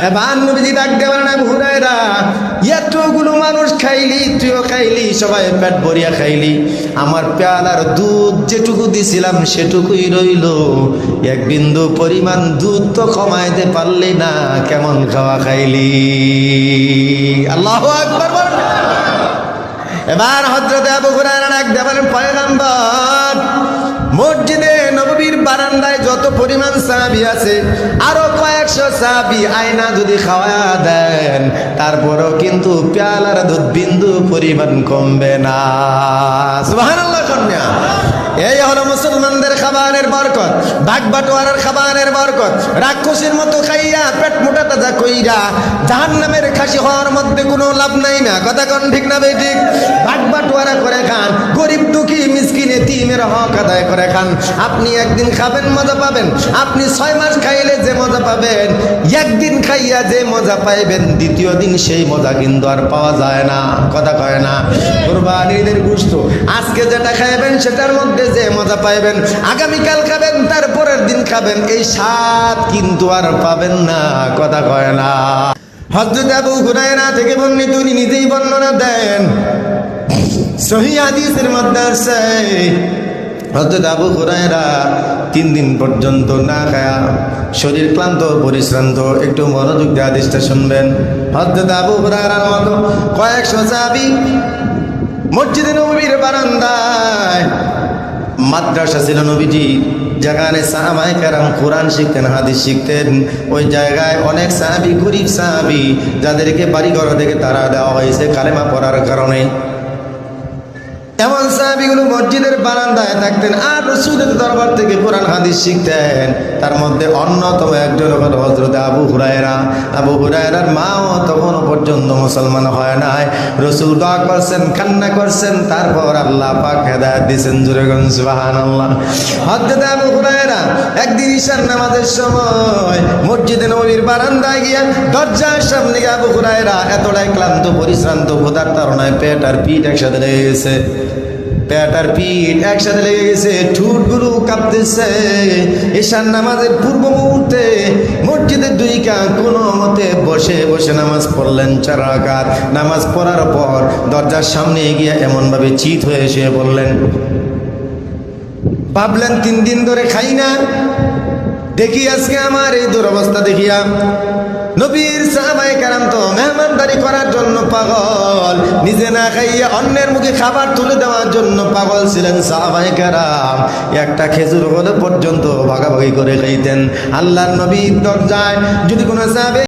এবার নবীজি ডাক দেবেন আবু হুরায়রা, এতগুলো মানুষ খাইলি, তুইও খাইলি, সবাই পেট ভরিয়া খাইলি, আমার পেয়ালার দুধ যেটুকু দিছিলাম সেটুকুই রইল, এক বিন্দু পরিমাণ দুধ তো কমাইতে পারলি না, কেমন খাওয়া খাইলি? আল্লাহু আকবার বলেন। এবার হযরত আবু হুরায়রা ডাক দেবেন, পয়গম্বর, মসজিদে নববীর বারান্দায় যত পরিমাণ সাহাবী আছে, আরো কয়েকশো সাহাবী আয়না যদি খাওয়া দেন, তারপরও কিন্তু পেয়ালার দুধ বিন্দু পরিমাণ কমবে না। সুবহানাল্লাহ কন্যা। এই হলো মুসলমানদের খাবারের বরকত, ভাগ বাটোয়ারার খাবারের বরকত। রাক্ষসের মতো খাইয়া পেট মোটা তাজা কইরা জাহান্নামের খাসি হওয়ার মধ্যে কোনো লাভ নাই না, কথা কোন ঠিক না বেঠিক? ভাগ বাটোয়ারা করে খান, গরিব দুঃখী মিসকিন এতিমের হক আদায় করে খান। আপনি একদিন খাবেন মজা পাবেন, আপনি 6 মাস খাইলে যে মজা পাবেন, একদিন খাইয়া যে মজা পাইবেন, দ্বিতীয় দিন সেই মজা কিন্তু আর পাওয়া যায় না, কথা কয় না? কুরবানির গোশত আজকে যেটা খাইবেন সেটার মধ্যে যে মজা পাইবেন, আগামীকাল খাবেন, তারপরের দিন খাবেন, এই স্বাদ কিন্তু আর পাবেন না, কথা কয় না? হযরত আবু হুরায়রা থেকে বর্ণিত, উনি নিজেই বর্ণনা দেন, সহিহ হাদিসের মধ্যে আছে হযরত আবু হুরায়রা 3 দিন পর্যন্ত না খায়া, শরীর ক্লান্ত পরিশ্রান্ত, একটু মনোযোগ দিয়ে হাদিসটা শুনবেন। হযরত আবু হুরায়রার মতো কয়েকশো সাহাবী মসজিদে নববীর বারান্দায়, মাদ্রাসা ছিল নবীজি, যেখানে সাহাবায়ে কেরাম কোরআন শিখতেন, হাদিস শিখতেন, ওই জায়গায় অনেক সাহাবী, গরিব সাহাবী, যাদেরকে বাড়িঘর থেকে তারা দেওয়া হয়েছে কালেমা পড়ার কারণে, এমন সাহাবীগুলো মসজিদের বারান্দায় থাকতেন আর রাসূলের দরবার থেকে কোরআন হাদিস শিখতেন। তার মধ্যে অন্যতম একজন হল হযরত আবু হুরায়রা। আবু হুরায়রার মাও তখনও পর্যন্ত মুসলমান হয় নাই। রাসূল দোয়া করছেন, কান্না করছেন, তারপর আল্লাহ পাক হেদায়েত দিয়েছেন। জোরে বলুন সুবহানাল্লাহ। হযরত আবু হুরায়রা একদিন ঈশার নামাজের সময় মসজিদে নববীর বারান্দায় গিয়া দরজার সামনে গিয়ে আবু হুরায়রা এতটাই ক্লান্ত পরিশ্রান্ত, ক্ষুধার তাড়নায় পেট আর পিঠ একসাথে লেগে গেছে, পেট আর পিঠ একসাথে লেগে গেছে, ঠোঁটগুলো কাঁপতেছে। ঈশার নামাজের পূর্ব মুহূর্তে মসজিদের 2 কাত কোনো মতে বসে বসে নামাজ পড়লেন 4 রাকাত। নামাজ পড়ার পর দরজার সামনে গিয়ে এমনভাবে চিত হয়ে শুয়ে পড়লেন। ভাবলেন 3 দিন ধরে খাই না, দেখি আজকে আমার এই দুরবস্থা দেখিয়া। নবীর সাহাবায়ে কেরাম তো মেহমানদারি করার জন্য পাগল, নিজে না খাইয়া অন্যের মুখে খাবার তুলে দেওয়ার জন্য পাগল ছিলেন সাহাবায়ে কেরাম। একটা খেজুর হলে পর্যন্ত ভাগাভাগি করে খাইতেন। আল্লাহর নবীর দরজায় যদি কোনো সাহাবে